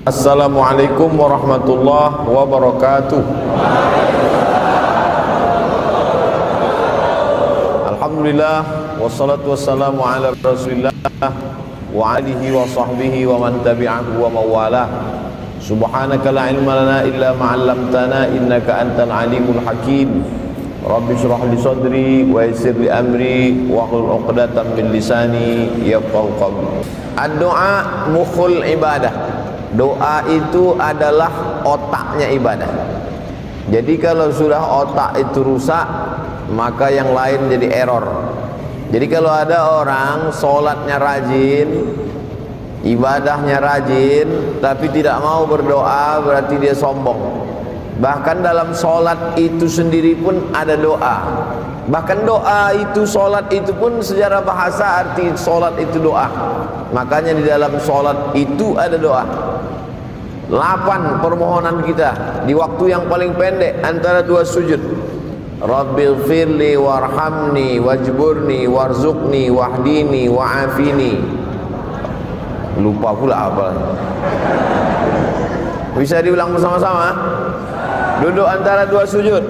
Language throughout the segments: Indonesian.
Assalamualaikum warahmatullahi wabarakatuh. Alhamdulillah wassalatu wassalamu ala Rasulillah wa alihi wa sahbihi wa man tabi'ahu wa mawalah. Subhanaka la ilma lana illa ma 'allamtana innaka antal alimul hakim. Rabbi shrah li sadri wa yassir li amri wa hlul 'uqdatam min lisani yafqahu qawli. Ad-du'a mukhul ibadah. Doa itu adalah otaknya ibadah. Jadi kalau sudah otak itu rusak, maka yang lain jadi error. Jadi kalau ada orang sholatnya rajin, ibadahnya rajin, tapi tidak mau berdoa, berarti dia sombong. Bahkan dalam sholat itu sendiri pun ada doa. Bahkan doa itu, sholat itu pun secara bahasa arti sholat itu doa. Makanya di dalam sholat itu ada doa. 8 permohonan kita di waktu yang paling pendek antara 2 sujud. Rabbighfirli warhamni wajburni warzuqni wahdini wa'afini. Lupa pula apa. Bisa diulang bersama-sama? Duduk antara 2 sujud.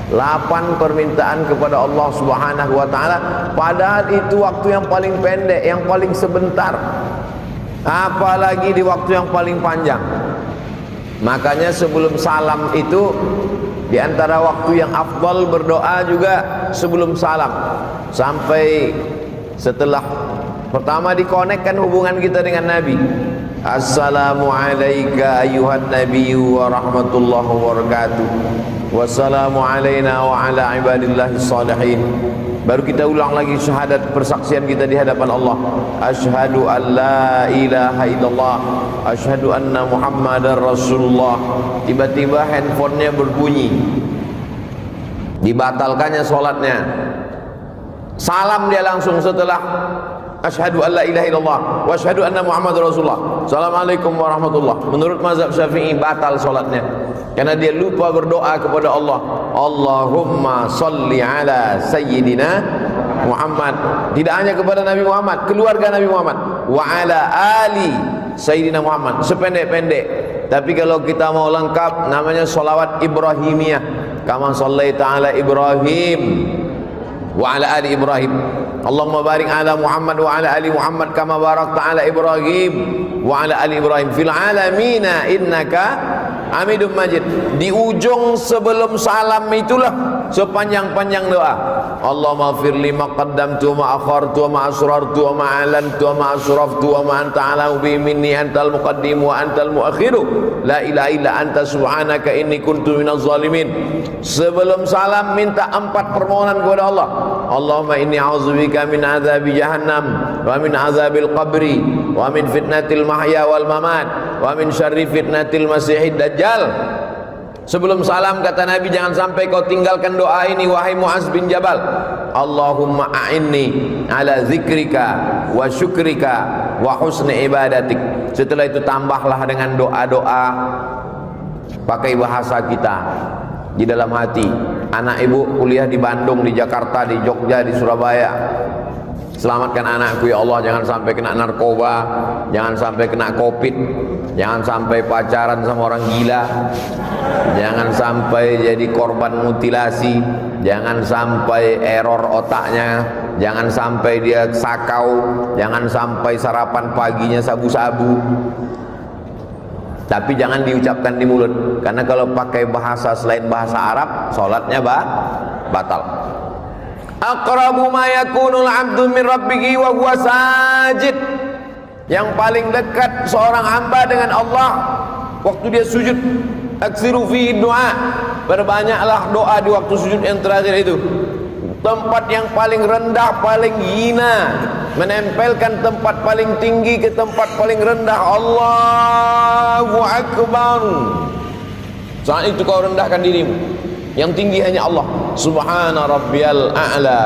Delapan permintaan kepada Allah Subhanahu wa ta'ala, padahal itu waktu yang paling pendek, yang paling sebentar, apalagi di waktu yang paling panjang. Makanya sebelum salam itu, di antara waktu yang afdal berdoa juga sebelum salam. Sampai setelah pertama dikonekkan hubungan kita dengan Nabi. Assalamu alayka ayyuhan nabiyyu wa rahmatullahi wa barakatuh. Wassalamu alayna wa ala ibadillahis salihin. Baru kita ulang lagi syahadat persaksian kita di hadapan Allah. Asyhadu an la ilaha illallah, asyhadu anna Muhammadar Rasulullah. Tiba-tiba handphonenya berbunyi, dibatalkannya sholatnya. Salam dia langsung setelah asyhadu an la ilaha illallah wa asyhadu anna Muhammadar Rasulullah. Assalamualaikum warahmatullah. Menurut mazhab Syafi'i batal sholatnya, karena dia lupa berdoa kepada Allah. Allahumma salli ala sayyidina Muhammad. Tidak hanya kepada Nabi Muhammad, keluarga Nabi Muhammad, wa ala ali sayyidina Muhammad. Sependek-pendek. Tapi kalau kita mau lengkap, namanya sholawat Ibrahimiyah. Kama sallaita ala Ibrahim wa ala ali Ibrahim. Allahumma barik ala Muhammad wa ala ali Muhammad kama barakta ala Ibrahim wa ala ali Ibrahim fil alamina innaka Hamidum Majid. Di ujung sebelum salam itulah sepanjang-panjang doa. Allahumma firli ma qaddamtu wa ma akhartu wa ma asrartu wa ma alantu wa ma asraftu wa ma anta alau bi minni antal muqaddim wa antal muakhiru la ilaha illa anta subhanaka inni kuntu minaz zalimin. Sebelum salam minta 4 permohonan kepada Allah. Allahumma inni a'udzubika min azabi jahannam wa min azabil qabri wa min fitnatil mahya wal mamat wa min syarri fitnatil masihid dajjal. Sebelum salam kata Nabi, jangan sampai kau tinggalkan doa ini wahai Mu'az bin Jabal. Allahumma a'inni ala zikrika wa syukrika wa husni ibadatik. Setelah itu tambahlah dengan doa-doa pakai bahasa kita di dalam hati. Anak ibu kuliah di Bandung, di Jakarta, di Jogja, di Surabaya. Selamatkan anakku ya Allah, jangan sampai kena narkoba, jangan sampai kena covid, jangan sampai pacaran sama orang gila, jangan sampai jadi korban mutilasi, jangan sampai error otaknya, jangan sampai dia sakau, jangan sampai sarapan paginya sabu-sabu. Tapi jangan diucapkan di mulut, karena kalau pakai bahasa selain bahasa Arab, sholatnya batal. Aqrabu ma yakunul 'abdu min rabbih wa huwa sajid. Yang paling dekat seorang hamba dengan Allah waktu dia sujud. Aksiru fi du'a. Berbanyaklah doa di waktu sujud yang terakhir itu. Tempat yang paling rendah, paling hina, menempelkan tempat paling tinggi ke tempat paling rendah. Allahu Akbar. Saat itu kau rendahkan dirimu. Yang tinggi hanya Allah. Subhana rabbiyal a'la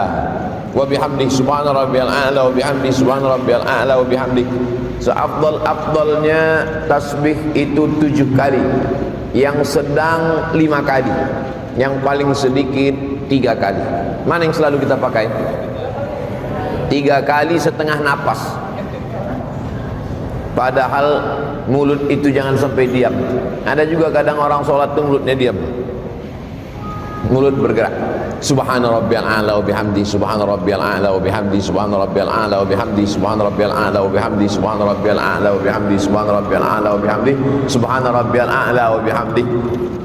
wa bihamdi, subhana rabbiyal a'la wa bihamdi, subhana rabbiyal a'la wa bihamdi. Seafdal-afdalnya tasbih itu 7 kali, yang sedang 5 kali. yang paling sedikit 3 kali. Mana yang selalu kita pakai? 3 kali setengah napas. Padahal mulut itu jangan sampai diam. Ada juga kadang orang sholat itu mulutnya diam, mulut bergerak. Subhana rabbiyal a'la wa bihamdi, subhana rabbiyal a'la wa bihamdi, subhana rabbiyal a'la wa bihamdi, subhana rabbiyal a'la wa bihamdi, subhana rabbiyal a'la wa bihamdi, subhana rabbiyal a'la wa bihamdi, subhana rabbiyal a'la wa bihamdi.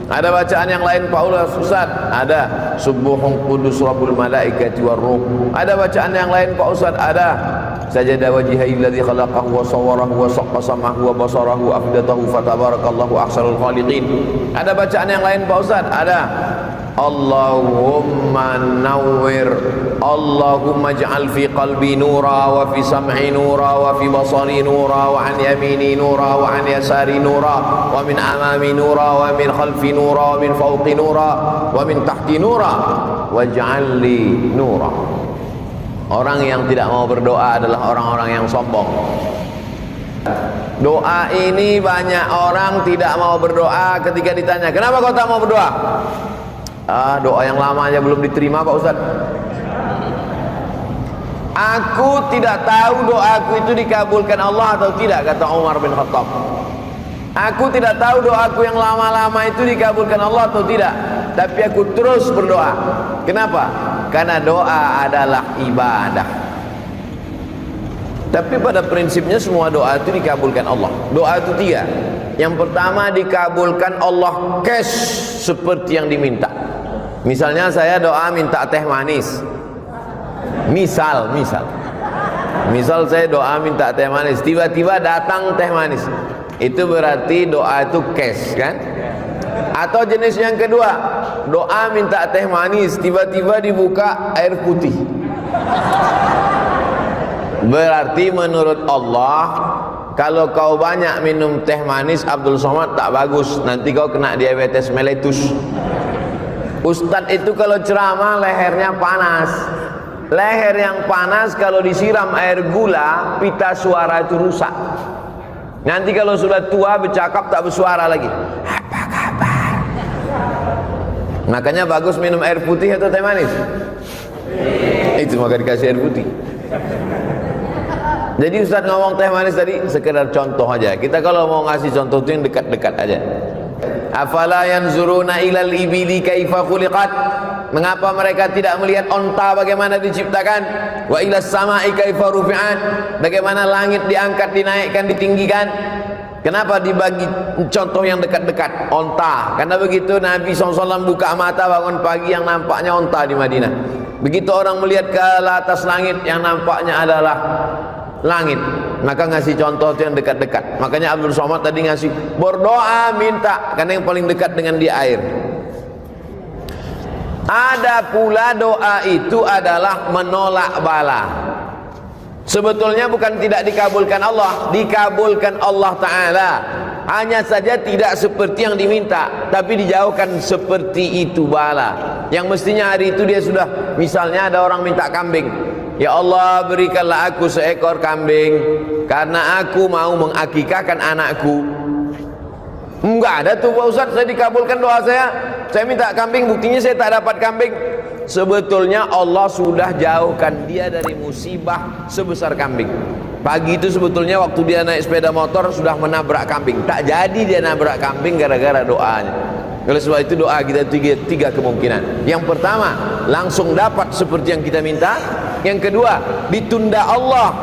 Ada bacaan yang lain Pak Ustaz? Ada subuhun qudus rabbul malaikati war ruh. Ada bacaan yang lain Pak Ustaz? Ada sajada wajhihil ladzi khalaqahu wa sawwarahu wa saqqa samahu wa basarahu afdatahu fatabarakallahu ahsanul khaliqin. Ada bacaan yang lain Pak Ustaz? Ada Allahumma nawwir, Allahumma ij'al fi qalbi nura wa fi sam'i nura wa fi basari nura wa an yamini nura wa an yasari nura wa min amami nura wa min khalfi nura wa min fawqi nura wa min tahti nura waj'al li nura. Orang yang tidak mau berdoa adalah orang-orang yang sombong. Doa ini banyak orang tidak mau berdoa. Ketika ditanya, kenapa kau tak mau berdoa? Doa yang lama aja belum diterima Pak Ustaz. Aku tidak tahu doaku itu dikabulkan Allah atau tidak, kata Umar bin Khattab. Aku tidak tahu doaku yang lama-lama itu dikabulkan Allah atau tidak, tapi aku terus berdoa. Kenapa? Karena doa adalah ibadah. Tapi pada prinsipnya semua doa itu dikabulkan Allah. Doa itu 3. Yang pertama, dikabulkan Allah cash seperti yang diminta. Misalnya saya doa minta teh manis. Misal saya doa minta teh manis, tiba-tiba datang teh manis. Itu berarti doa itu cash kan? Atau jenis yang kedua, doa minta teh manis, tiba-tiba dibuka air putih. Berarti menurut Allah, kalau kau banyak minum teh manis Abdul Somad tak bagus, nanti kau kena diabetes mellitus. Ustadz itu kalau ceramah lehernya panas. Leher yang panas kalau disiram air gula, pita suara itu rusak. Nanti kalau sudah tua bercakap tak bersuara lagi. Apa kabar? Makanya bagus minum air putih atau teh manis? Itu maka dikasih air putih. Jadi Ustadz ngomong teh manis tadi sekedar contoh aja. Kita kalau mau ngasih contoh itu yang dekat-dekat aja. Afala yanzuruna ilal ibili kaifa khuliqat? Mengapa mereka tidak melihat onta bagaimana diciptakan? Wa ilas sama'i kaifa rufi'at? Bagaimana langit diangkat, dinaikkan, ditinggikan? Kenapa dibagi contoh yang dekat-dekat? Onta. Karena begitu Nabi SAW buka mata bangun pagi yang nampaknya onta di Madinah. Begitu orang melihat ke atas langit yang nampaknya adalah langit, maka ngasih contoh itu yang dekat-dekat. Makanya Abdul Somad tadi ngasih berdoa minta, karena yang paling dekat dengan dia air. Ada pula doa itu adalah menolak bala. Sebetulnya bukan tidak dikabulkan Allah, dikabulkan Allah Ta'ala. Hanya saja tidak seperti yang diminta, tapi dijauhkan seperti itu bala. Yang mestinya hari itu dia sudah, misalnya ada orang minta kambing, ya Allah berikanlah aku seekor kambing karena aku mau mengakikahkan anakku. Enggak ada tuh Pak Ustaz, saya dikabulkan doa saya minta kambing, buktinya saya tak dapat kambing. Sebetulnya Allah sudah jauhkan dia dari musibah sebesar kambing. Pagi itu sebetulnya waktu dia naik sepeda motor sudah menabrak kambing. Tak jadi dia nabrak kambing gara-gara doanya. Oleh sebab itu doa kita tiga kemungkinan. Yang pertama, langsung dapat seperti yang kita minta. Yang kedua, ditunda Allah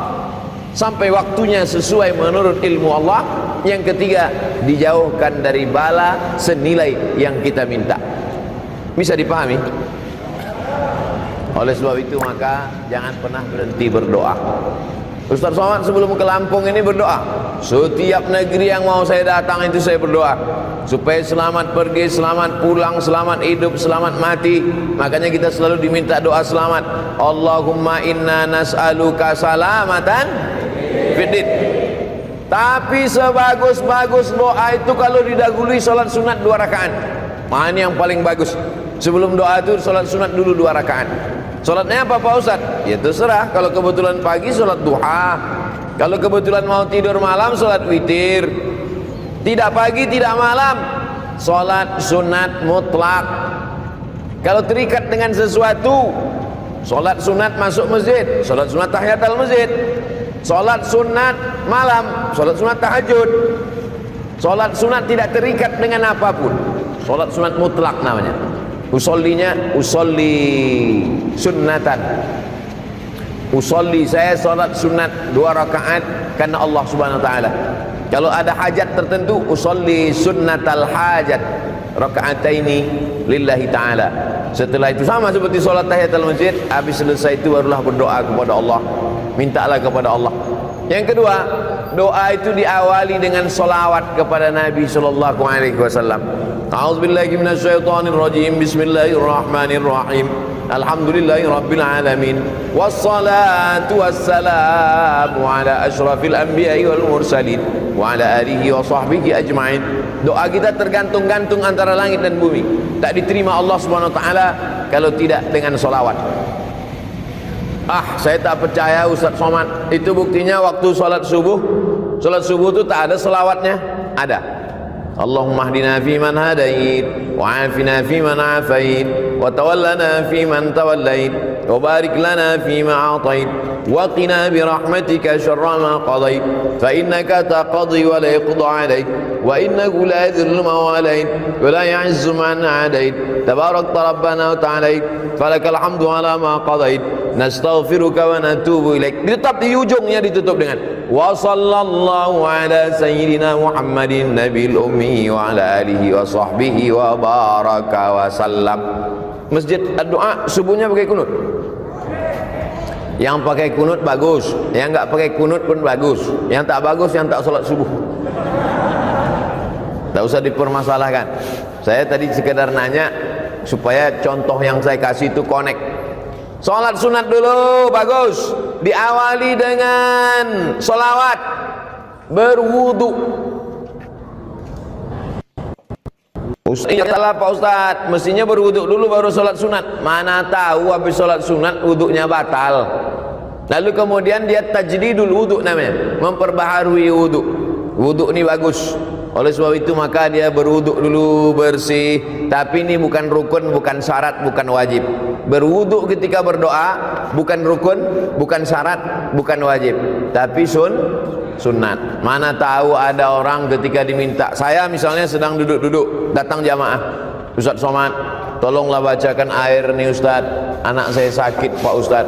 sampai waktunya sesuai menurut ilmu Allah. Yang ketiga, dijauhkan dari bala senilai yang kita minta. Bisa dipahami? Oleh sebab itu maka jangan pernah berhenti berdoa. Ustaz Somad sebelum ke Lampung ini berdoa, setiap negeri yang mau saya datang itu saya berdoa supaya selamat pergi, selamat pulang, selamat hidup, selamat mati. Makanya kita selalu diminta doa selamat. Allahumma inna nas'aluka salamatan fiddin. Tapi sebagus-bagus doa itu kalau didahului salat sunat 2 rakaat. Mana yang paling bagus? Sebelum doa itu salat sunat dulu 2 rakaat. Salatnya apa Pak Ustaz? Ya terserah. Kalau kebetulan pagi salat duha, kalau kebetulan mau tidur malam salat witir. Tidak pagi tidak malam, salat sunat mutlak. Kalau terikat dengan sesuatu, solat sunat masuk masjid, solat sunat tahiyatul masjid, solat sunat malam, solat sunat tahajud, solat sunat tidak terikat dengan apapun, solat sunat mutlak namanya. Usollinya usolli sunnatan, usolli saya solat sunat 2 rakaat karena Allah subhanahu wa ta'ala. Kalau ada hajat tertentu, usolli sunnatal hajat rakaataini lillahi ta'ala. Setelah itu sama seperti solat tahiyatul masjid, habis selesai itu barulah berdoa kepada Allah, mintalah kepada Allah. Yang kedua, doa itu diawali dengan solawat kepada Nabi sallallahu alaihi wasallam. A'udzubillahi minasyaitonir rajim. Bismillahirrahmanirrahim. Alhamdulillahi rabbil alamin. Wassalatu wassalamu ala asyrafil anbiya'i wal mursalin wa ala alihi wa sahbihi ajma'in. Doa kita tergantung-gantung antara langit dan bumi. Tak diterima Allah Subhanahu wa taala kalau tidak dengan solawat. Saya tak percaya Ustaz Somad. Itu buktinya waktu salat subuh. Salat subuh itu tak ada selawatnya. Ada. Allahumma hdina fi man hadait, wa afina fi man afait, wa tawallana fi man tawallait, wa barik lana fi ma atait, wa qina bi rahmatika syarra ma qadait, fa innaka taqdi wa la yuqda alayk, wa innahu la yadhillu man walayt, wa la ya'izzu man adait, tabarakta rabbana wa ta'alait, falakal hamdu ala ma qadait, nastaghfiruka wa natubu ilaik. Tetap di ujungnya ditutup dengan wa sallallahu ala sayyidina Muhammadin nabil ummi wa ala alihi wa sahbihi wa baraka wa sallam. Masjid doa subuhnya pakai kunut. Yang pakai kunut bagus, yang enggak pakai kunut pun bagus. Yang tak bagus yang tak salat subuh. Tak usah dipermasalahkan. Saya tadi sekedar nanya supaya contoh yang saya kasih itu connect. Salat sunat dulu bagus, diawali dengan solawat, berwudu. Salah Pak Ustaz, mestinya berwudu dulu baru salat sunat. Mana tahu habis salat sunat wudunya batal. Lalu kemudian dia tajdidul wudu namanya, memperbaharui wudu. Wudu ini bagus. Oleh sebab itu maka dia berwudu dulu bersih. Tapi ini bukan rukun, bukan syarat, bukan wajib. Berwudu ketika berdoa bukan rukun, bukan syarat, bukan wajib, tapi sunat. Mana tahu ada orang ketika diminta, saya misalnya sedang duduk-duduk, datang jamaah, Ustaz Somad, tolonglah bacakan air nih Ustaz, anak saya sakit Pak Ustaz.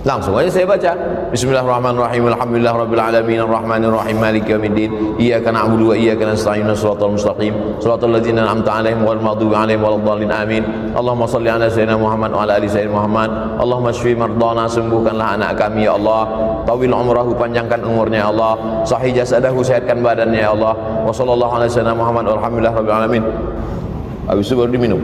Langsung aja saya baca. Bismillahirrahmanirrahim. Alhamdulillahirabbil alamin arrahmanir rahim maliki yaumiddin. Iyyaka na'budu wa iyyaka nasta'in shiratal mustaqim. Shiratal ladzina an'amta 'alaihim ghairil maghdubi 'alaihim waladdallin. Amin. Allahumma shalli 'ala sayyidina Muhammad wa 'ala ali sayyidina Muhammad. Allahumma shfi mardana, sembuhkanlah anak kami ya Allah. Tawil umrahu, panjangkan umurnya ya Allah. Sahih jasadahu, sehatkan badannya ya Allah. Wa sallallahu 'ala sayyidina Muhammad walhamdulillahirabbil alamin. Habis itu baru diminum.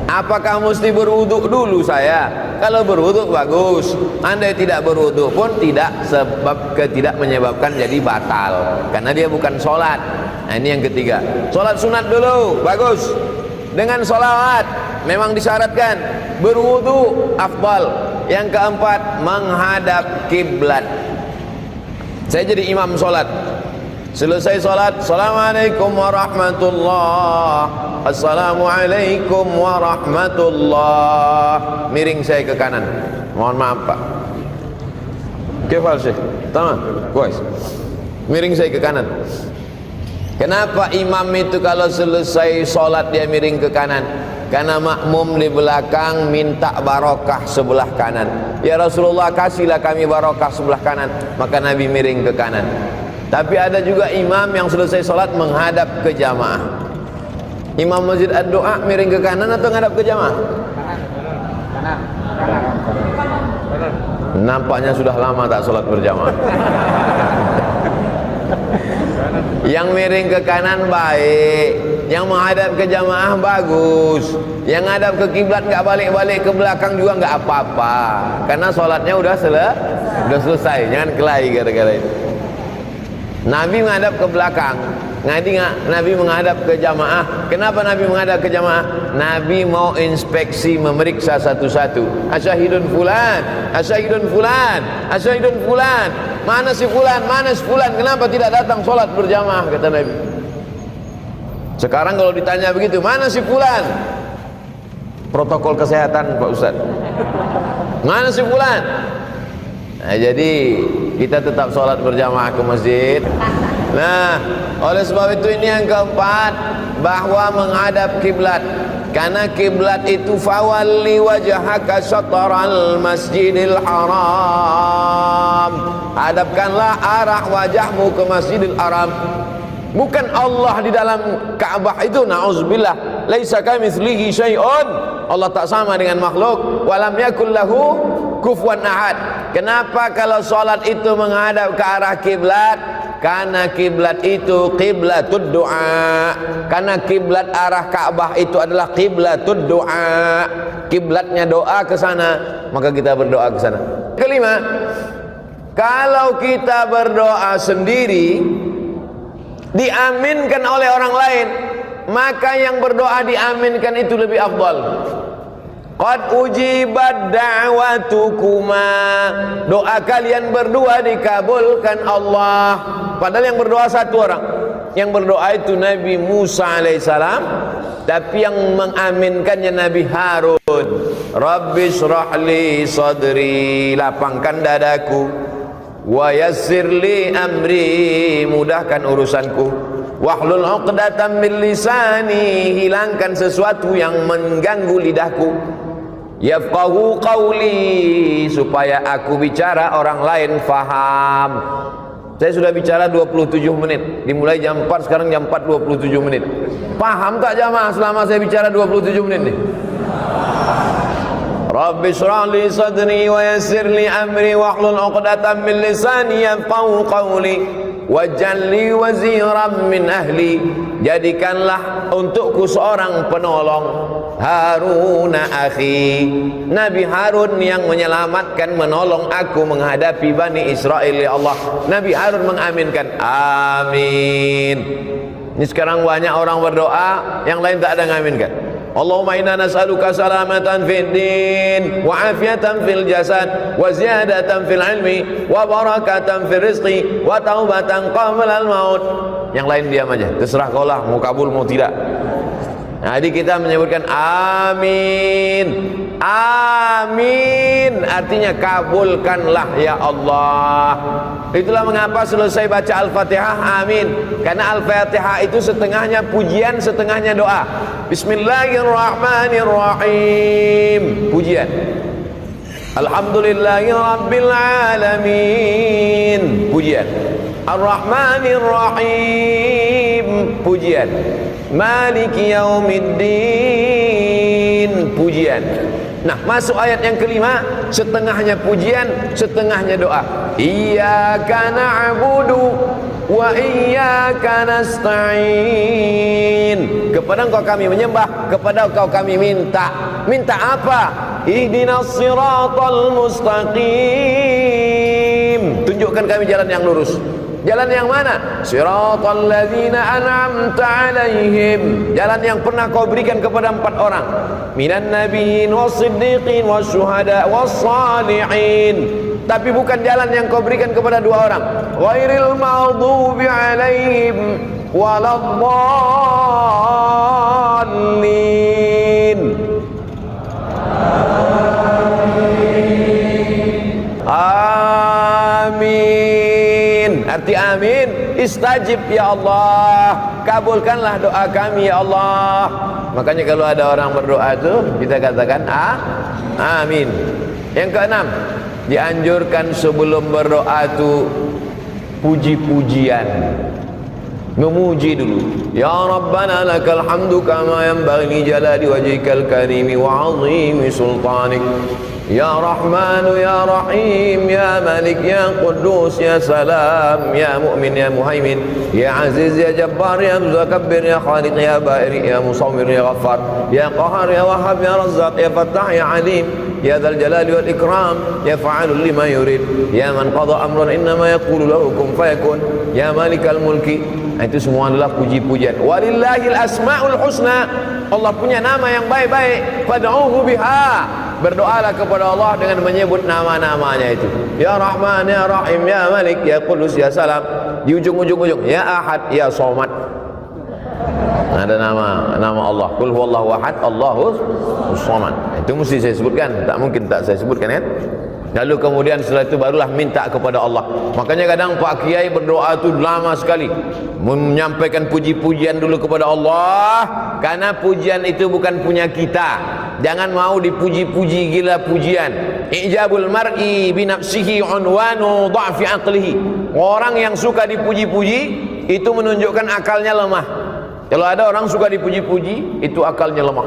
Apakah mesti berwuduk dulu saya? Kalau berwuduk bagus. Andai tidak berwuduk pun tidak, sebab tidak menyebabkan jadi batal, karena dia bukan sholat. Nah ini yang ketiga. Sholat sunat dulu bagus, dengan sholawat memang disyaratkan. Berwuduk afdal. Yang keempat, menghadap kiblat. Saya jadi imam sholat, selesai sholat, assalamualaikum warahmatullah, assalamualaikum warahmatullah, miring saya ke kanan, mohon maaf Pak, kefal Syekh, tamam, kuis, miring saya ke kanan. Kenapa imam itu kalau selesai sholat dia miring ke kanan? Karena makmum di belakang minta barokah sebelah kanan. Ya Rasulullah, kasihlah kami barokah sebelah kanan. Maka Nabi miring ke kanan. Tapi ada juga imam yang selesai sholat menghadap ke jamaah. Imam masjid ad-doa miring ke kanan atau menghadap ke jamaah? Kanan. Nampaknya sudah lama tak sholat berjamaah. Yang miring ke kanan baik, yang menghadap ke jamaah bagus. Yang menghadap ke kiblat nggak balik-balik ke belakang juga nggak apa-apa, karena sholatnya udah selesai. Jangan kelahi gara-gara itu. Nabi menghadap ke belakang, Nabi menghadap ke jamaah. Kenapa Nabi menghadap ke jamaah? Nabi mau inspeksi, memeriksa satu-satu. Asyahidun fulan, asyahidun fulan, asyahidun fulan. mana si fulan, mana si fulan, kenapa tidak datang sholat berjamaah, kata Nabi. Sekarang kalau ditanya begitu, mana si fulan, protokol kesehatan Pak Ustaz, mana si fulan. Nah, jadi kita tetap sholat berjamaah ke masjid. Nah, oleh sebab itu ini yang keempat, bahwa menghadap kiblat. Karena kiblat itu fawalli wajhaka syatral masjidil haram. Hadapkanlah arah wajahmu ke Masjidil Haram. Bukan Allah di dalam Ka'bah itu, na'udzubillah. Laisa kamitslihi syai'un. Allah tak sama dengan makhluk. Walam yakul lahu kufuwan ahad. Kenapa kalau salat itu menghadap ke arah kiblat? Karena kiblat itu qiblatud doa. Karena kiblat arah Ka'bah itu adalah qiblatud doa. Kiblatnya doa ke sana, maka kita berdoa ke sana. Kelima, kalau kita berdoa sendiri diaminkan oleh orang lain, maka yang berdoa diaminkan itu lebih afdal. Qad ujibat da'watukuma, doa kalian berdua dikabulkan Allah. Padahal yang berdoa satu orang. Yang berdoa itu Nabi Musa alaihissalam, tapi yang mengaminkannya Nabi Harun. Rabbi shrah li sadri, lapangkan dadaku. Wa yassir li amri, mudahkan urusanku. Wahlul 'uqdatam min lisani, hilangkan sesuatu yang mengganggu lidahku. Yafqahu qawli, supaya aku bicara orang lain faham. Saya sudah bicara 27 menit, dimulai jam 4, sekarang jam 4 27 menit. Paham tak jamaah selama saya bicara 27 menit nih? Rabbi shrah li sadri wa yassir li amri wahlul 'uqdatam min lisani yafqahu qawli waj'al li waziran min ahli, jadikanlah untukku seorang penolong, Harun akhi, Nabi Harun yang menyelamatkan, menolong aku menghadapi Bani Israel. Ya Allah, Nabi Harun mengaminkan, amin. Ini sekarang banyak orang berdoa, yang lain tak ada mengaminkan. Allahumma inna nas'aluka salamatan fid din wa afiatan fil jasad wa ziyadatan fil ilmi wa barakatan fil rizqi wa taubatan qabla al maut. Yang lain diam aja, terserah kau lah mau kabul mau tidak. Nah, jadi kita menyebutkan amin. Amin artinya kabulkanlah ya Allah. Itulah mengapa selesai baca Al-Fatihah amin. Karena Al-Fatihah itu setengahnya pujian, setengahnya doa. Bismillahirrahmanirrahim, pujian. Alhamdulillahi rabbil alamin, pujian. Ar-Rahmanirrahim, pujian. Maliki yaumiddin, pujian. Nah, masuk ayat yang kelima, setengahnya pujian, setengahnya doa. Iyyaka na'budu wa iyyaka nasta'in. Kepada Engkau kami menyembah, kepada Engkau kami minta. Minta apa? Ihdinas siratal mustaqim. Tunjukkan kami jalan yang lurus. Jalan yang mana? Siratal ladzina an'amta 'alaihim, jalan yang pernah kau berikan kepada 4 orang. Minan nabiyyin was-siddiqin wasyuhada was-salihin. Tapi bukan jalan yang kau berikan kepada 2 orang. Ghairil maghdubi 'alaihim waladdallin. Amin. Arti amin, istajib ya Allah, kabulkanlah doa kami ya Allah. Makanya kalau ada orang berdoa itu kita katakan amin. Yang keenam, dianjurkan sebelum berdoa itu puji-pujian, memuji dulu. Ya Rabbana lakal hamdu kama yanbaghi jalali wajhikal karimi wa 'azimi sultanik. Ya Rahmanu ya Rahim ya Malik ya Quddus ya Salam ya Mu'min ya Muhaimin ya Aziz ya Jabbar ya Mutakabbir ya Khaliq ya Ba'iri ya Musawwir ya Ghaffar ya Qahar ya Wahhab ya Razzaq ya Fattah ya Alim ya Dzal Jalali wal Ikram ya Fa'alul lima yurid ya man qada amran innama yaqulu lahu kun fayakun ya Malikal Mulki. Nah, itu semua adalah puji-pujian. Walillahil asmaul husna, Allah punya nama yang baik-baik, fad'uhu biha, berdoalah kepada Allah dengan menyebut nama-namanya itu. Ya Rahman, Ya Rahim, Ya Malik, Ya Qudus, Ya Salam. Di ujung-ujung Ya Ahad, Ya Somad. Ada nama Allah. Qul huwallahu ahad, Allahus samad. Itu mesti saya sebutkan. Tak mungkin tak saya sebutkan kan? Lalu kemudian setelah itu barulah minta kepada Allah. Makanya kadang Pak Kiai berdoa itu lama sekali, menyampaikan puji-pujian dulu kepada Allah, karena pujian itu bukan punya kita. Jangan mau dipuji-puji gila pujian. Ijabul mar'i binafsihi unwanu dha'fi aqlihi. Orang yang suka dipuji-puji itu menunjukkan akalnya lemah. Kalau ada orang suka dipuji-puji, itu akalnya lemah.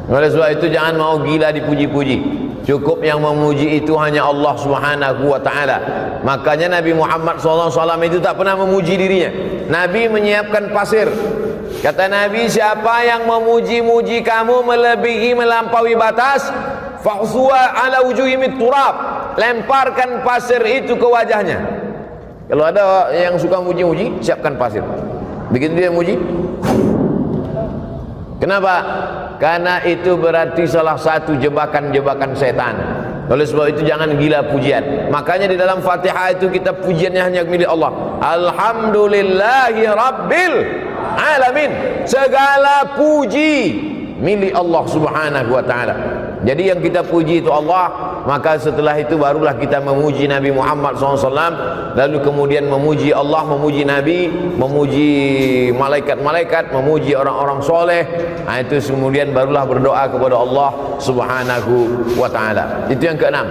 Oleh sebab itu jangan mau gila dipuji-puji. Cukup yang memuji itu hanya Allah Subhanahu wa ta'ala. Makanya Nabi Muhammad SAW itu tak pernah memuji dirinya. Nabi menyiapkan pasir. Kata Nabi, siapa yang memuji-muji kamu melebihi melampaui batas, fa'suwa ala wujuhimit turab, lemparkan pasir itu ke wajahnya. Kalau ada yang suka muji-muji, siapkan pasir. Begitu dia muji. Kenapa? Karena itu berarti salah satu jebakan-jebakan setan. Oleh sebab itu jangan gila pujian. Makanya di dalam Fatihah itu kita pujiannya hanya milik Allah. Alhamdulillahi Rabbil Alamin. Segala puji milik Allah Subhanahu wa ta'ala. Jadi yang kita puji itu Allah. Maka setelah itu barulah kita memuji Nabi Muhammad SAW. Lalu kemudian memuji Allah, memuji Nabi, memuji malaikat-malaikat, memuji orang-orang soleh. Nah, itu kemudian barulah berdoa kepada Allah Subhanahu wa ta'ala. Itu yang keenam.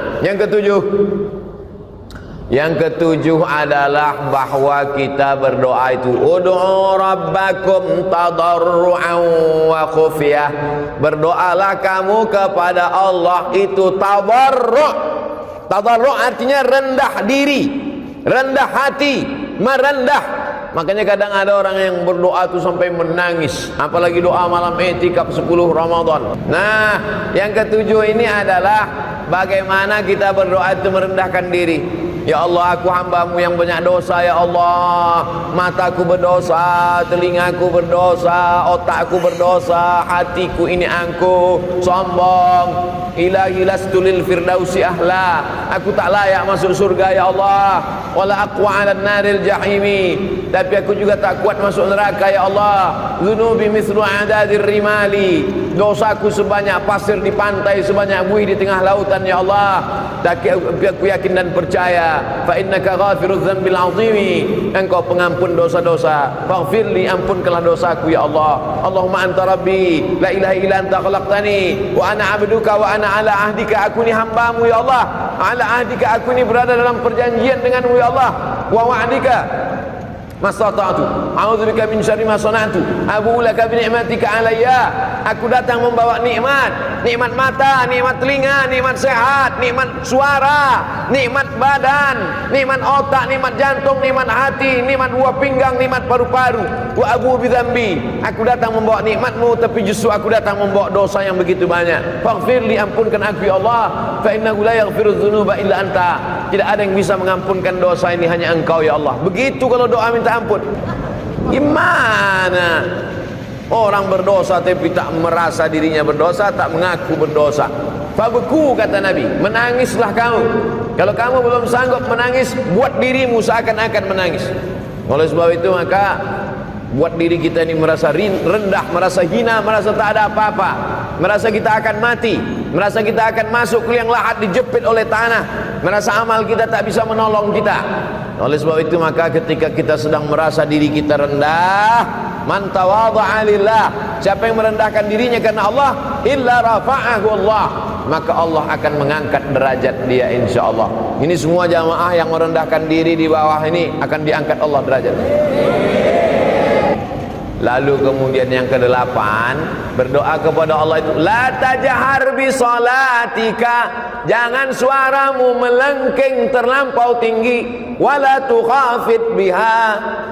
Yang ketujuh adalah bahwa kita berdoa itu ud'u rabbakum tadarru'an wa khufyah. Berdoalah kamu kepada Allah itu tadarru'. Tadarru' artinya rendah diri, rendah hati, merendah. Makanya kadang ada orang yang berdoa itu sampai menangis, apalagi doa malam i'tikaf 10 Ramadan. Nah, yang ketujuh ini adalah bagaimana kita berdoa itu merendahkan diri. Ya Allah, aku hambamu yang banyak dosa. Ya Allah, mataku berdosa, telingaku berdosa, otakku berdosa, hatiku ini angkuh, sombong. Ilahi lastu lil firdausi ahla. Aku tak layak masuk surga ya Allah. Wala aqwa 'alan naril jahimi. Tapi aku juga tak kuat masuk neraka ya Allah. Dzunubi mithlu adadir rimali. Dosaku sebanyak pasir di pantai, sebanyak buih di tengah lautan ya Allah. Tapi aku yakin dan percaya, fa innaka ghafirudz dzambil 'azimi. Engkau pengampun dosa-dosa. Faghfirli, ampunkanlah dosaku ya Allah. Allahumma anta rabbi, la ilaha illa anta khalaqtani wa ana 'abduka wa ana ala ahdika. Aku ni hambamu ya Allah. Ala ahdika, aku ni berada dalam perjanjian denganmu ya Allah. Wa wa'dika mastata'tu a'udzubika min syarri ma sana'tu abu'u laka bi ni'matika alayya. Aku datang membawa nikmat, nikmat mata, nikmat telinga, nikmat sehat, nikmat suara, nikmat badan, nikmat otak, nikmat jantung, nikmat hati, nikmat buah pinggang, nikmat paru-paru. Wa abu'u bi dzambi. Aku datang membawa nikmatmu, tapi justru aku datang membawa dosa yang begitu banyak. Faghfirli, ampunkan aku ya Allah. Fa innahu la yaghfirudz dzunuba illa anta. Tidak ada yang bisa mengampunkan dosa ini, hanya Engkau ya Allah. Begitu kalau doa minta ampun. Gimana orang berdosa tapi tak merasa dirinya berdosa, tak mengaku berdosa? Fabku, kata Nabi, menangislah kamu. Kalau kamu belum sanggup menangis, buat dirimu seakan-akan menangis. Oleh sebab itu maka buat diri kita ini merasa rendah, merasa hina, merasa tak ada apa-apa, merasa kita akan mati, merasa kita akan masuk ke liang lahat dijepit oleh tanah, merasa amal kita tak bisa menolong kita. Oleh sebab itu maka ketika kita sedang merasa diri kita rendah, man tawadha'a lillah, siapa yang merendahkan dirinya karena Allah, illa rafa'ahu Allah, maka Allah akan mengangkat derajat dia insyaallah. Ini semua jamaah yang merendahkan diri di bawah ini akan diangkat Allah derajat. Lalu kemudian yang ke-8, berdoa kepada Allah itu la tajhar bi salatika, jangan suaramu melengking terlampau tinggi, wala tukhafit biha,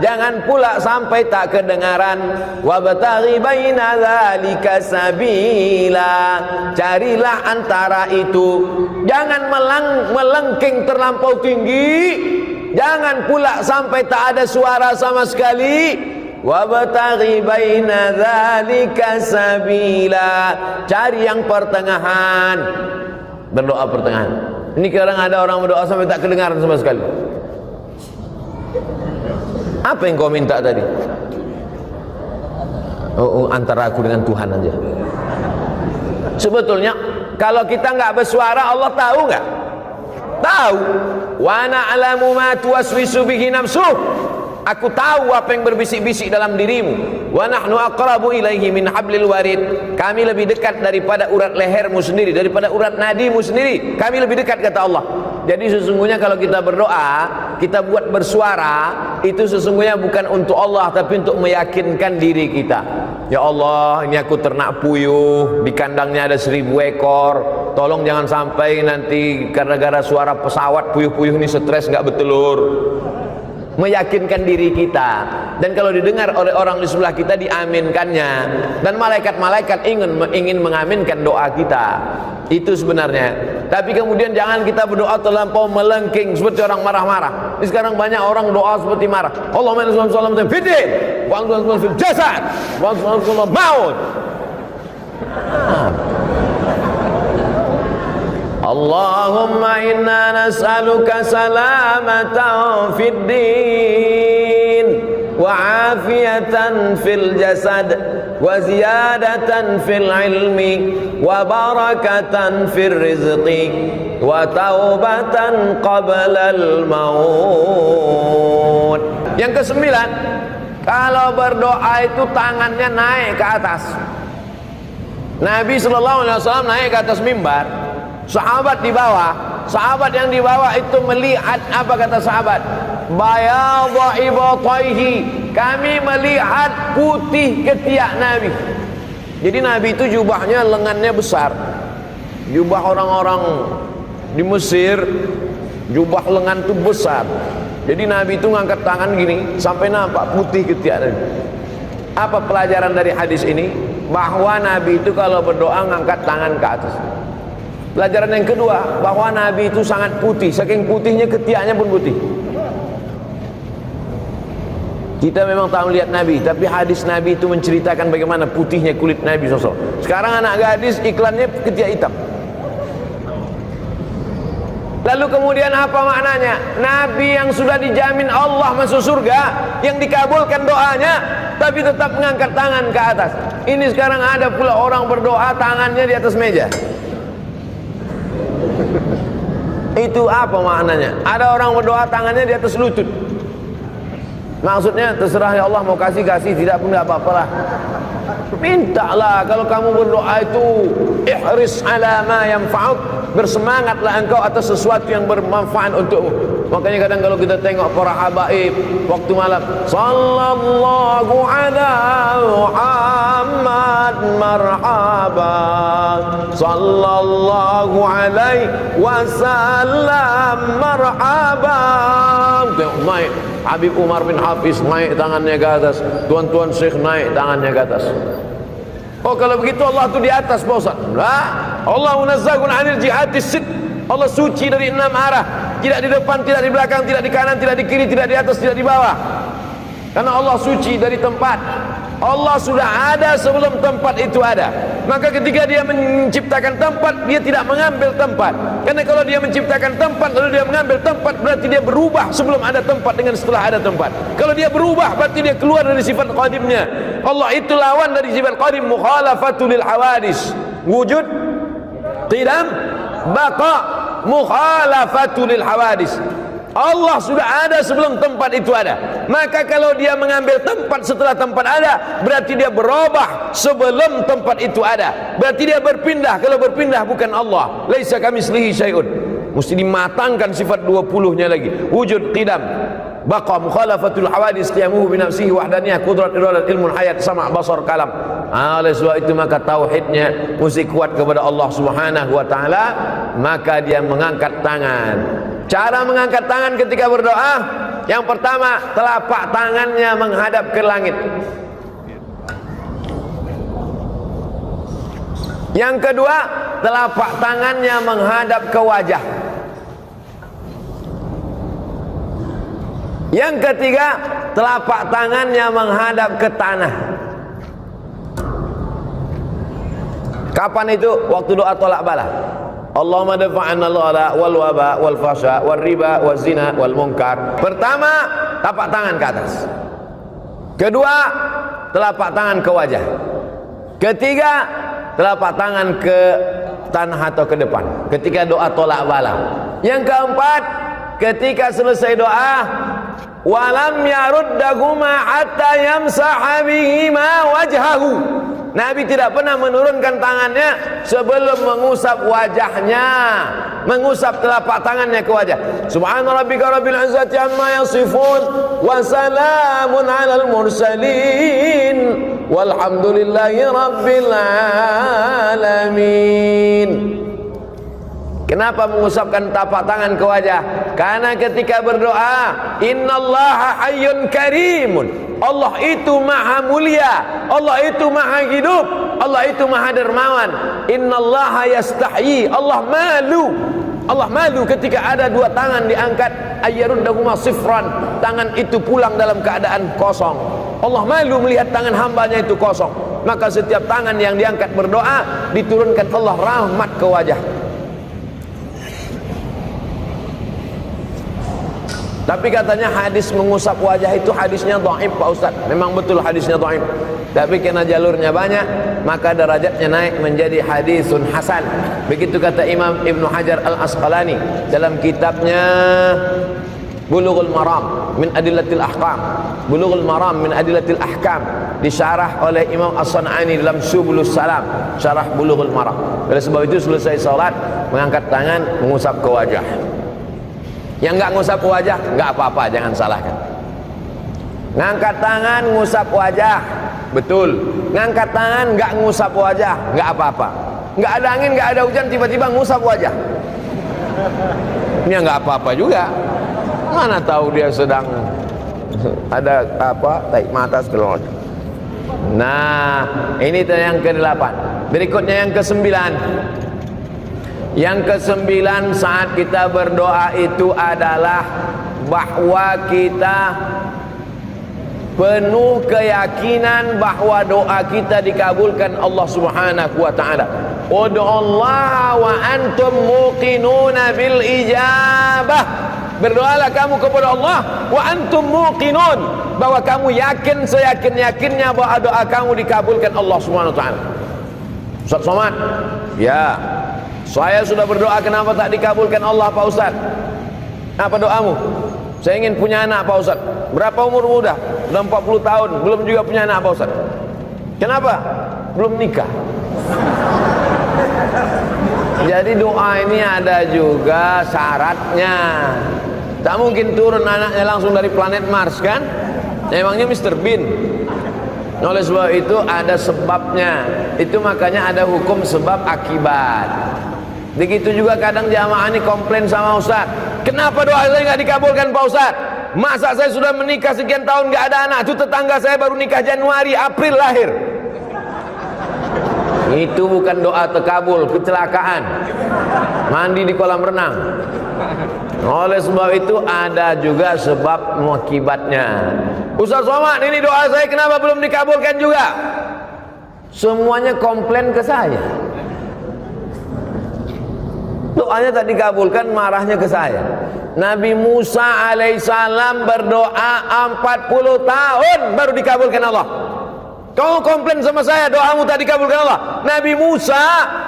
jangan pula sampai tak kedengaran, wabtaghi baina dzalika sabila, carilah antara itu, jangan melengking terlampau tinggi, jangan pula sampai tak ada suara sama sekali. wabtaghi baina dzalika sabila. Cari yang pertengahan. Berdoa pertengahan. Ini kadang ada orang berdoa sampai tak kedengaran sama sekali. Apa yang kau minta tadi? Antara aku dengan Tuhan aja. Sebetulnya kalau kita nggak bersuara, Allah tahu nggak? Tahu. Wa na'lamu ma tuwaswisu bihi nafsuh. Aku tahu apa yang berbisik-bisik dalam dirimu. Wa nahnu aqrabu ilaihi min hablil warid. Kami lebih dekat daripada urat lehermu sendiri, daripada urat nadimu sendiri. Kami lebih dekat, kata Allah. Jadi sesungguhnya kalau kita berdoa, kita buat bersuara, itu sesungguhnya bukan untuk Allah, tapi untuk meyakinkan diri kita. Ya Allah, ini aku ternak puyuh, di kandangnya ada 1000 ekor. Tolong jangan sampai nanti gara-gara suara pesawat puyuh-puyuh ini stres nggak bertelur. Meyakinkan diri kita, dan kalau didengar oleh orang di sebelah kita diaminkannya, dan malaikat-malaikat ingin mengaminkan doa kita. Itu sebenarnya. Tapi kemudian jangan kita berdoa terlampau melengking seperti orang marah-marah. Ini sekarang banyak orang doa seperti marah. Allahumma inna sallallahu fiddin wa antum fil jasad wa antum maut. Allahumma inna nas'aluka salamatan fid din wa afiyatan fil jasad wa ziyadatan fil ilmi wa barakatan fil rizqi wa taubatan qabla al maut. Yang kesembilan, kalau berdoa itu tangannya naik ke atas. Nabi SAW naik ke atas mimbar, sahabat di bawah. Sahabat yang di bawah itu melihat, apa kata sahabat? Bayadha ibataihi, kami melihat putih ketiak Nabi. Jadi Nabi itu jubahnya lengannya besar. Jubah orang-orang di Mesir, jubah lengan itu besar. Jadi Nabi itu ngangkat tangan gini sampai nampak putih ketiak Nabi. Apa pelajaran dari hadis ini? Bahwa Nabi itu kalau berdoa ngangkat tangan ke atas. Pelajaran yang kedua, bahwa Nabi itu sangat putih, saking putihnya ketiaknya pun putih. Kita memang tak melihat Nabi, tapi hadis Nabi itu menceritakan bagaimana putihnya kulit Nabi SAW. Sekarang anak gadis iklannya ketiak hitam. Lalu kemudian apa maknanya? Nabi yang sudah dijamin Allah masuk surga, yang dikabulkan doanya, tapi tetap mengangkat tangan ke atas. Ini sekarang ada pula orang berdoa tangannya di atas meja. Itu apa maknanya? Ada orang berdoa tangannya di atas lutut. Maksudnya terserah ya Allah, mau kasih, tidak pun tidak apa-apalah. Mintalah, kalau kamu berdoa itu ihris ala ma yanfa'uk, bersemangatlah engkau atas sesuatu yang bermanfaat untukmu. Makanya kadang kalau kita tengok para habaib waktu malam, sallallahu ala Muhammad marhaba, sallallahu alaihi wasallam marhaba. Tengok naik Habib Umar bin Hafiz, naik tangannya ke atas. Tuan-tuan Syekh naik tangannya ke atas. Oh, kalau begitu Allah itu di atas, Pak Ustaz. Lah, Allah munazzahun 'anil jihatis sit. Allah suci dari 6 arah. Tidak di depan, tidak di belakang, tidak di kanan, tidak di kiri, tidak di atas, tidak di bawah. Karena Allah suci dari tempat. Allah sudah ada sebelum tempat itu ada. Maka ketika dia menciptakan tempat, dia tidak mengambil tempat. Karena kalau dia menciptakan tempat lalu dia mengambil tempat, berarti dia berubah sebelum ada tempat dengan setelah ada tempat. Kalau dia berubah, berarti dia keluar dari sifat qadimnya. Allah itu lawan dari sifat qadim, mukhalafatul lil hawadis. Wujud, qidam, baqa, mukhalafatul lil hawadis. Allah sudah ada sebelum tempat itu ada. Maka kalau dia mengambil tempat setelah tempat ada, berarti dia berubah sebelum tempat itu ada. Berarti dia berpindah. Kalau berpindah bukan Allah. Laisa kamitslihi syai'un. Mesti dimatangkan sifat 20-nya lagi. Wujud, qidam, baqa, mukhalafatul hawadis, qiyamuhu bi nafsihi wahdaniyah, qudrat, iradat, ilmun, hayat, sama', basar, kalam. Oleh sebab itu maka tauhidnya mesti kuat kepada Allah Subhanahu wa taala, maka dia mengangkat tangan. Cara mengangkat tangan ketika berdoa, yang pertama, telapak tangannya menghadap ke langit. Yang kedua, telapak tangannya menghadap ke wajah. Yang ketiga, telapak tangannya menghadap ke tanah. Kapan itu? Waktu doa tolak bala. Allahumma dafa'anna al-ghala wal waba wal fasha wal riba wal zina wal munkar. Pertama, telapak tangan ke atas. Kedua, telapak tangan ke wajah. Ketiga, telapak tangan ke tanah atau ke depan ketika doa tolak bala. Yang keempat, ketika selesai doa, walam yaruddahuma hatta yamsaha bihima wajhahu. Nabi tidak pernah menurunkan tangannya sebelum mengusap wajahnya, mengusap telapak tangannya ke wajah. Subhana rabbika rabbil izzati amma yasifun wa salamun alal mursalin walhamdulillahi rabbil alamin. Kenapa mengusapkan telapak tangan ke wajah? Karena ketika berdoa, innallaha hayyun karimun. Allah itu maha mulia, Allah itu maha hidup, Allah itu maha dermawan. Innallaha yastahyi, Allah malu ketika ada dua tangan diangkat, ayyaruddahuma sifran, tangan itu pulang dalam keadaan kosong. Allah malu melihat tangan hambanya itu kosong. Maka setiap tangan yang diangkat berdoa, diturunkan Allah rahmat ke wajah. Tapi katanya hadis mengusap wajah itu hadisnya dhaif Pak Ustaz. Memang betul hadisnya dhaif. Tapi karena jalurnya banyak, maka derajatnya naik menjadi hadisun hasan. Begitu kata Imam Ibnu Hajar Al-Asqalani dalam kitabnya Bulughul Maram min Adillatil Ahkam. Bulughul Maram min Adillatil Ahkam, disyarah oleh Imam As-San'ani dalam Subulus Salam, syarah Bulughul Maram. Oleh sebab itu selesai salat, mengangkat tangan, mengusap ke wajah. Yang enggak ngusap wajah, enggak apa-apa, jangan salahkan. Ngangkat tangan, ngusap wajah, betul. Ngangkat tangan, enggak ngusap wajah, enggak apa-apa. Enggak ada angin, enggak ada hujan, tiba-tiba ngusap wajah. Ini enggak apa-apa juga. Mana tahu dia sedang ada apa, tarik mata segala macam. Nah, ini yang ke-8. Berikutnya yang ke-9. Yang ke-9 saat kita berdoa itu adalah bahwa kita penuh keyakinan bahwa doa kita dikabulkan Allah Subhanahu wa taala. Ud'ullaha wa antum muqinuna bil ijabah. Berdoalah kamu kepada Allah wa antum muqinun, bahwa kamu yakin seyakin-yakinnya bahwa doa kamu dikabulkan Allah Subhanahu wa taala. Ustaz Somad, ya, saya sudah berdoa, kenapa tak dikabulkan Allah Pak Ustaz? Apa doamu? Saya ingin punya anak Pak Ustaz. Berapa umur muda? Sudah 40 tahun, belum juga punya anak Pak Ustaz. Kenapa? Belum nikah. Jadi doa ini ada juga syaratnya. Tak mungkin turun anaknya langsung dari planet Mars kan? Emangnya Mr. Bean? Oleh sebab itu ada sebabnya. Itu makanya ada hukum sebab akibat. Begitu juga kadang jamaah ini komplain sama Ustaz, kenapa doa saya nggak dikabulkan Pak Ustaz? Masa saya sudah menikah sekian tahun nggak ada anak? Itu tetangga saya baru nikah Januari, April lahir. Itu bukan doa terkabul, kecelakaan. Mandi di kolam renang. Oleh sebab itu ada juga sebab akibatnya. Ustaz Somad, ini doa saya kenapa belum dikabulkan juga? Semuanya komplain ke saya. Doanya tak dikabulkan, marahnya ke saya. Nabi Musa alaihissalam berdoa 40 tahun baru dikabulkan Allah. Kau komplain sama saya, doamu tak dikabulkan Allah. Nabi Musa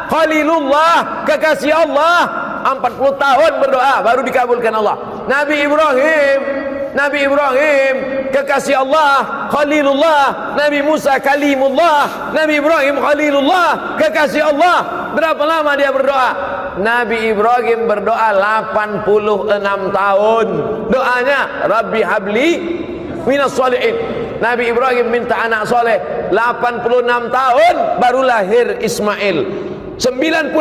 Khalilullah, kekasih Allah, 40 tahun berdoa baru dikabulkan Allah. Nabi Ibrahim kekasih Allah, Khalilullah. Nabi Musa Kalimullah, Nabi Ibrahim Khalilullah, kekasih Allah. Berapa lama dia berdoa? Nabi Ibrahim berdoa 86 tahun. Doanya Rabbi habli minas sholihin. Nabi Ibrahim minta anak soleh. 86 tahun baru lahir Ismail. 99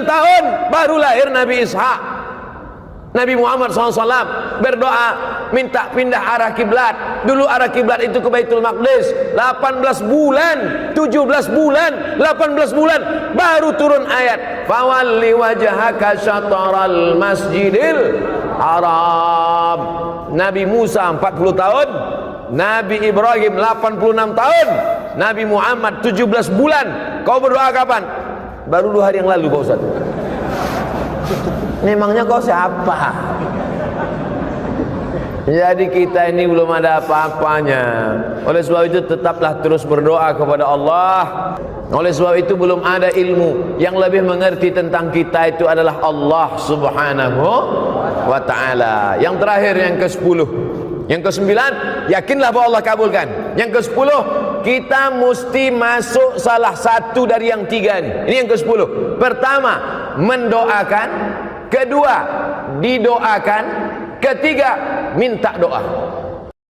tahun baru lahir Nabi Ishak. Nabi Muhammad SAW berdoa minta pindah arah kiblat. Dulu arah kiblat itu ke Baitul Maqdis. 18 bulan, 17 bulan, 18 bulan baru turun ayat fawalli wajhaka syatral masjidil haram. Nabi Musa 40 tahun, Nabi Ibrahim 86 tahun, Nabi Muhammad 17 bulan. Kau berdoa kapan? Baru 2 hari yang lalu Pak Ustaz. Memangnya kau siapa? Jadi kita ini belum ada apa-apanya. Oleh sebab itu tetaplah terus berdoa kepada Allah. Oleh sebab itu belum ada ilmu yang lebih mengerti tentang kita itu adalah Allah Subhanahu wa ta'ala. Yang terakhir, yang ke-10. Yang ke-9, yakinlah bahwa Allah kabulkan. Yang ke-10, kita mesti masuk salah satu dari yang 3 ini. Ini yang ke-10. Pertama, mendoakan. Kedua, didoakan. Ketiga, minta doa.